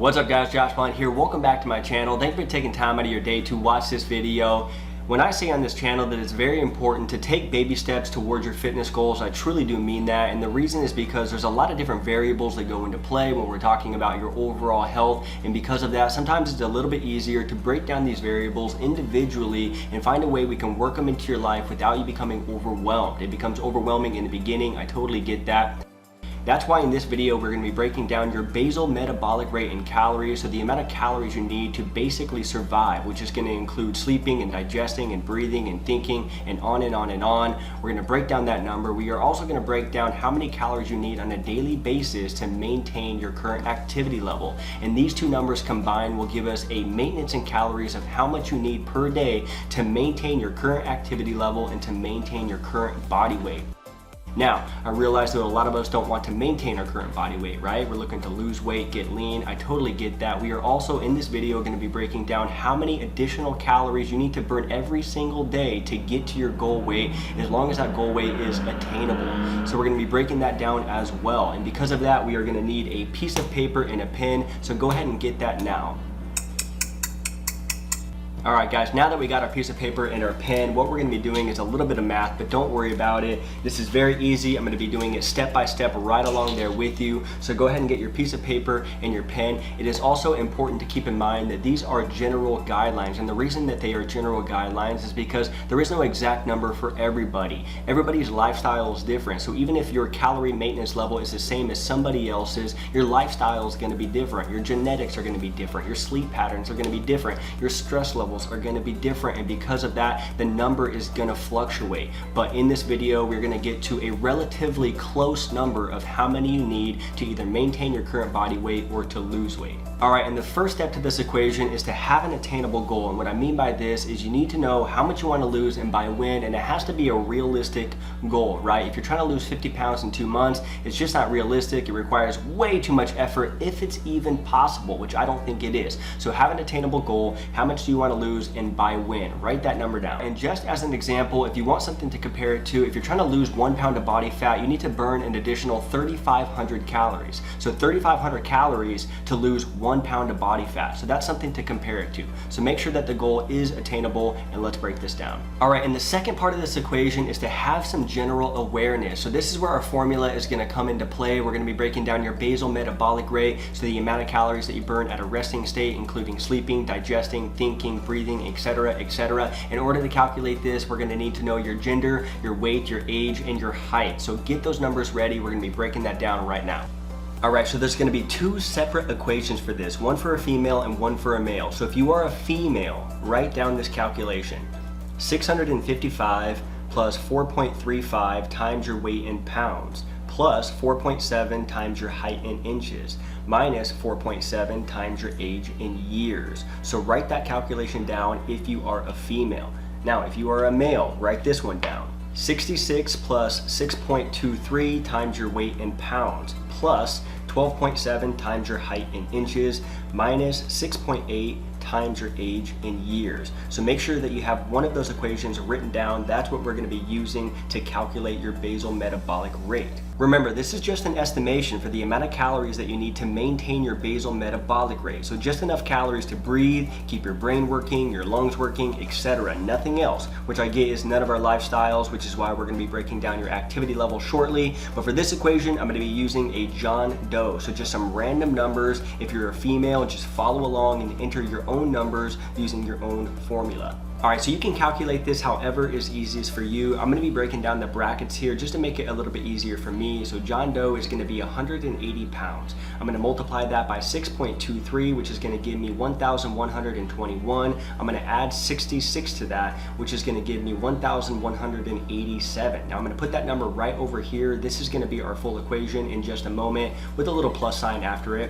What's up guys, Josh Bond here. Welcome back to my channel. Thank you for taking time out of your day to watch this video. When I say on this channel that it's very important to take baby steps towards your fitness goals, I truly do mean that. And the reason is because there's a lot of different variables that go into play when we're talking about your overall health. And because of that, sometimes it's a little bit easier to break down these variables individually and find a way we can work them into your life without you becoming overwhelmed. It becomes overwhelming in the beginning. I totally get that. That's why in this video we're going to be breaking down your basal metabolic rate in calories, so the amount of calories you need to basically survive, which is going to include sleeping and digesting and breathing and thinking and on and on and on. We're going to break down that number. We are also going to break down how many calories you need on a daily basis to maintain your current activity level. And these two numbers combined will give us a maintenance in calories of how much you need per day to maintain your current activity level and to maintain your current body weight. Now, I realize that a lot of us don't want to maintain our current body weight, right? We're looking to lose weight, get lean. I totally get that. We are also in this video going to be breaking down how many additional calories you need to burn every single day to get to your goal weight, as long as that goal weight is attainable. So we're going to be breaking that down as well. And because of that, we are going to need a piece of paper and a pen. So go ahead and get that now. Alright guys, now that we got our piece of paper and our pen, what we're going to be doing is a little bit of math, but don't worry about it. This is very easy. I'm going to be doing it step by step right along there with you. So go ahead and get your piece of paper and your pen. It is also important to keep in mind that these are general guidelines, and the reason that they are general guidelines is because there is no exact number for everybody. Everybody's lifestyle is different, so even if your calorie maintenance level is the same as somebody else's, your lifestyle is going to be different. Your genetics are going to be different. Your sleep patterns are going to be different. Your stress levels are going to be different, and because of that, the number is going to fluctuate. But in this video, we're going to get to a relatively close number of how many you need to either maintain your current body weight or to lose weight. Alright, and the first step to this equation is to have an attainable goal. And what I mean by this is you need to know how much you want to lose and by when, and it has to be a realistic goal, right? If you're trying to lose 50 pounds in 2 months, it's just not realistic. It requires way too much effort, if it's even possible, which I don't think it is. So have an attainable goal. How much do you want to lose and by when? Write that number down. And just as an example, if you want something to compare it to, if you're trying to lose 1 pound of body fat, you need to burn an additional 3,500 calories. So 3,500 calories to lose 1 pound of body fat. So that's something to compare it to. So make sure that the goal is attainable, and let's break this down. All right, and the second part of this equation is to have some general awareness. So this is where our formula is going to come into play. We're going to be breaking down your basal metabolic rate, so the amount of calories that you burn at a resting state, including sleeping, digesting, thinking, breathing, etc., etc. In order to calculate this, we're going to need to know your gender, your weight, your age, and your height. So get those numbers ready. We're going to be breaking that down right now. Alright, so there's going to be two separate equations for this, one for a female and one for a male. So if you are a female, write down this calculation. 655 plus 4.35 times your weight in pounds, plus 4.7 times your height in inches, minus 4.7 times your age in years. So write that calculation down if you are a female. Now, if you are a male, write this one down. 66 plus 6.23 times your weight in pounds, plus 12.7 times your height in inches, minus 6.8 times your age in years. So make sure that you have one of those equations written down. That's what we're going to be using to calculate your basal metabolic rate. Remember, this is just an estimation for the amount of calories that you need to maintain your basal metabolic rate. So just enough calories to breathe, keep your brain working, your lungs working, etc. Nothing else, which I get is none of our lifestyles, which is why we're going to be breaking down your activity level shortly. But for this equation, I'm going to be using a John Doe. So just some random numbers. If you're a female, just follow along and enter your own numbers using your own formula. Alright, so you can calculate this however is easiest for you. I'm going to be breaking down the brackets here just to make it a little bit easier for me. So John Doe is going to be 180 pounds. I'm going to multiply that by 6.23, which is going to give me 1,121. I'm going to add 66 to that, which is going to give me 1,187. Now I'm going to put that number right over here. This is going to be our full equation in just a moment with a little plus sign after it.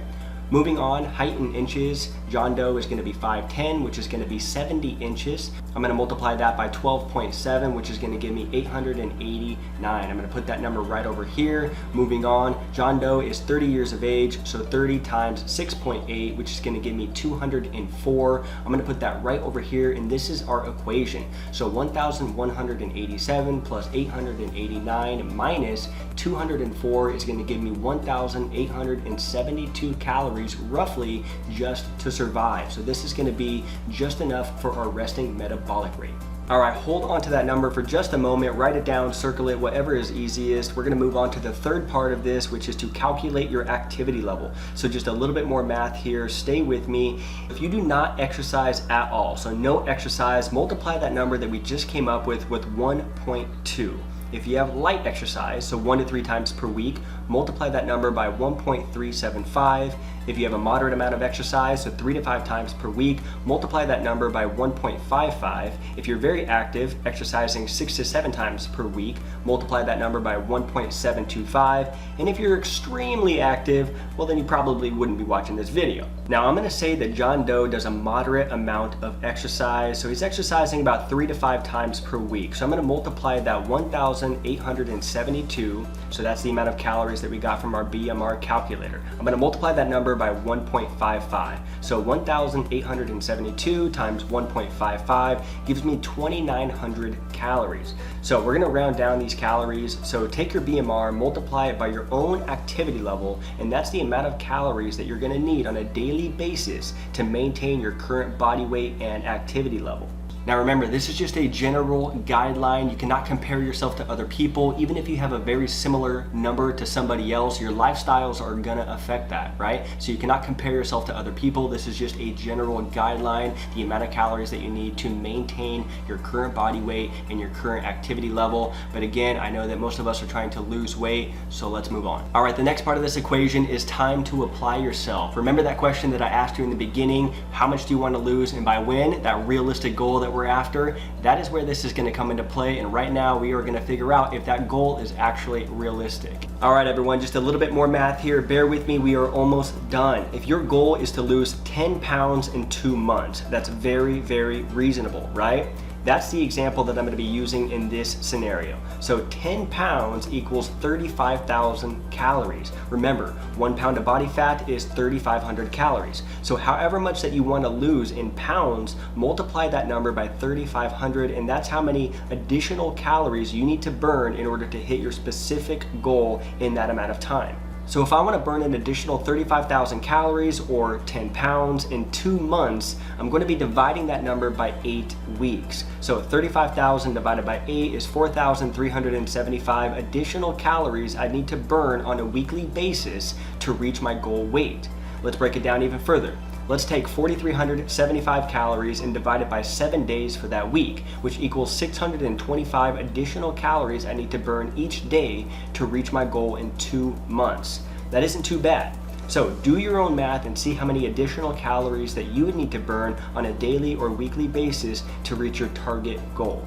Moving on, height in inches, John Doe is going to be 5'10", which is going to be 70 inches. I'm going to multiply that by 12.7, which is going to give me 889. I'm going to put that number right over here. Moving on, John Doe is 30 years of age, so 30 times 6.8, which is going to give me 204. I'm going to put that right over here, and this is our equation. So 1,187 plus 889 minus 204 is going to give me 1,872 calories calories roughly just to survive. So this is going to be just enough for our resting metabolic rate. All right, hold on to that number for just a moment, write it down, circle it, whatever is easiest. We're gonna move on to the third part of this, which is to calculate your activity level. So just a little bit more math here, stay with me. If you do not exercise at all, so no exercise, multiply that number that we just came up with 1.2. If you have light exercise, so 1 to 3 times per week, multiply that number by 1.375. If you have a moderate amount of exercise, so 3 to 5 times per week, multiply that number by 1.55. If you're very active, exercising 6 to 7 times per week, multiply that number by 1.725. And if you're extremely active, well then you probably wouldn't be watching this video. Now I'm gonna say that John Doe does a moderate amount of exercise, so he's exercising about 3 to 5 times per week. So I'm gonna multiply that 1,872, so that's the amount of calories that we got from our BMR calculator. I'm gonna multiply that number by 1.55. So 1,872 times 1.55 gives me 2,900 calories. So we're gonna round down these calories. So take your BMR, multiply it by your own activity level, and that's the amount of calories that you're gonna need on a daily basis to maintain your current body weight and activity level. Now remember, this is just a general guideline. You cannot compare yourself to other people. Even if you have a very similar number to somebody else, your lifestyles are gonna affect that, right? So you cannot compare yourself to other people. This is just a general guideline, the amount of calories that you need to maintain your current body weight and your current activity level. But again, I know that most of us are trying to lose weight, so let's move on. All right, the next part of this equation is time to apply yourself. Remember that question that I asked you in the beginning, how much do you wanna lose and by when? That realistic goal that we're after, that is where this is going to come into play, and right now we are going to figure out if that goal is actually realistic. All right everyone, just a little bit more math here, bear with me, we are almost done. If your goal is to lose 10 pounds in 2 months, that's very, very reasonable, right? That's the example that I'm going to be using in this scenario. So 10 pounds equals 35,000 calories. Remember, 1 pound of body fat is 3,500 calories. So however much that you want to lose in pounds, multiply that number by 3,500, and that's how many additional calories you need to burn in order to hit your specific goal in that amount of time. So if I want to burn an additional 35,000 calories or 10 pounds in 2 months, I'm going to be dividing that number by 8 weeks. So 35,000 divided by 8 is 4,375 additional calories I need to burn on a weekly basis to reach my goal weight. Let's break it down even further. Let's take 4,375 calories and divide it by 7 days for that week, which equals 625 additional calories I need to burn each day to reach my goal in 2 months. That isn't too bad. So do your own math and see how many additional calories that you would need to burn on a daily or weekly basis to reach your target goal.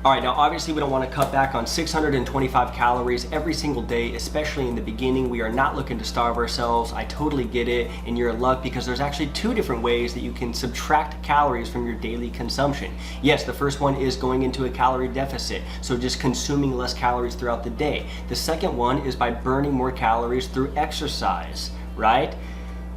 All right, now obviously we don't want to cut back on 625 calories every single day, especially in the beginning. We are not looking to starve ourselves. I totally get it, and you're in luck because there's actually 2 different ways that you can subtract calories from your daily consumption. Yes, the first one is going into a calorie deficit, so just consuming less calories throughout the day. The second one is by burning more calories through exercise, right?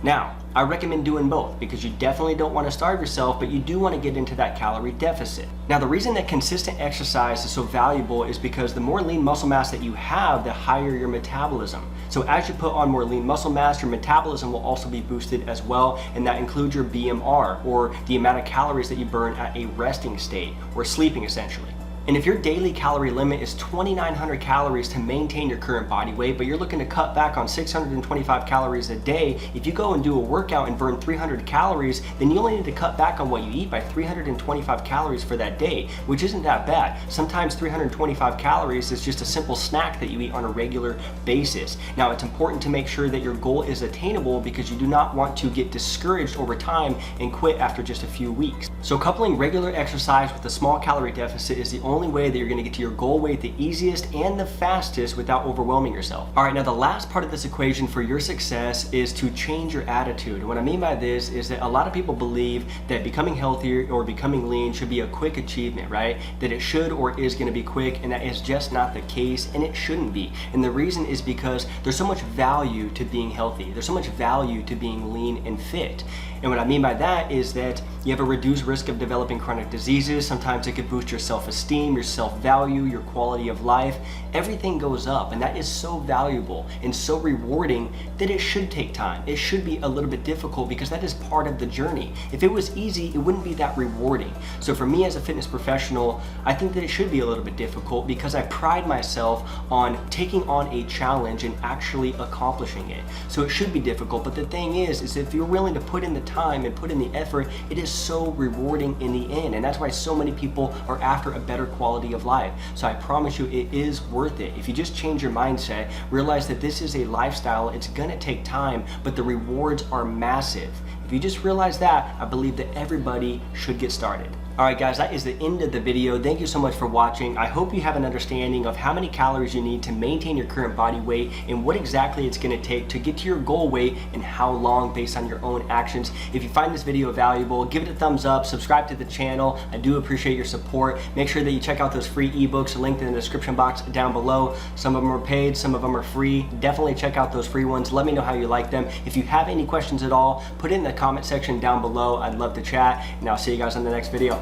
Now, I recommend doing both because you definitely don't want to starve yourself, but you do want to get into that calorie deficit. Now, the reason that consistent exercise is so valuable is because the more lean muscle mass that you have, the higher your metabolism. So as you put on more lean muscle mass, your metabolism will also be boosted as well, and that includes your BMR, or the amount of calories that you burn at a resting state, or sleeping essentially. And if your daily calorie limit is 2,900 calories to maintain your current body weight, but you're looking to cut back on 625 calories a day, if you go and do a workout and burn 300 calories, then you only need to cut back on what you eat by 325 calories for that day, which isn't that bad. Sometimes 325 calories is just a simple snack that you eat on a regular basis. Now, it's important to make sure that your goal is attainable because you do not want to get discouraged over time and quit after just a few weeks. So coupling regular exercise with a small calorie deficit is the only way that you're going to get to your goal weight the easiest and the fastest without overwhelming yourself. All right, now the last part of this equation for your success is to change your attitude. And what I mean by this is that a lot of people believe that becoming healthier or becoming lean should be a quick achievement, right? That it should or is going to be quick, and that is just not the case, and it shouldn't be. And the reason is because there's so much value to being healthy. There's so much value to being lean and fit. And what I mean by that is that you have a reduced risk of developing chronic diseases. Sometimes it could boost your self-esteem. self-esteem, your self-value, your quality of life, everything goes up, and that is so valuable and so rewarding that it should take time. It should be a little bit difficult because that is part of the journey. If it was easy, it wouldn't be that rewarding. So for me as a fitness professional, I think that it should be a little bit difficult because I pride myself on taking on a challenge and actually accomplishing it. So it should be difficult, but the thing is if you're willing to put in the time and put in the effort, it is so rewarding in the end. And that's why so many people are after a better quality of life. So I promise you, it is worth it. If you just change your mindset, realize that this is a lifestyle, it's gonna take time, but the rewards are massive. If you just realize that, I believe that everybody should get started. Alright guys, that is the end of the video. Thank you so much for watching. I hope you have an understanding of how many calories you need to maintain your current body weight and what exactly it's going to take to get to your goal weight and how long based on your own actions. If you find this video valuable, give it a thumbs up, subscribe to the channel. I do appreciate your support. Make sure that you check out those free ebooks linked in the description box down below. Some of them are paid, some of them are free. Definitely check out those free ones. Let me know how you like them. If you have any questions at all, put it in the comment section down below. I'd love to chat, and I'll see you guys in the next video.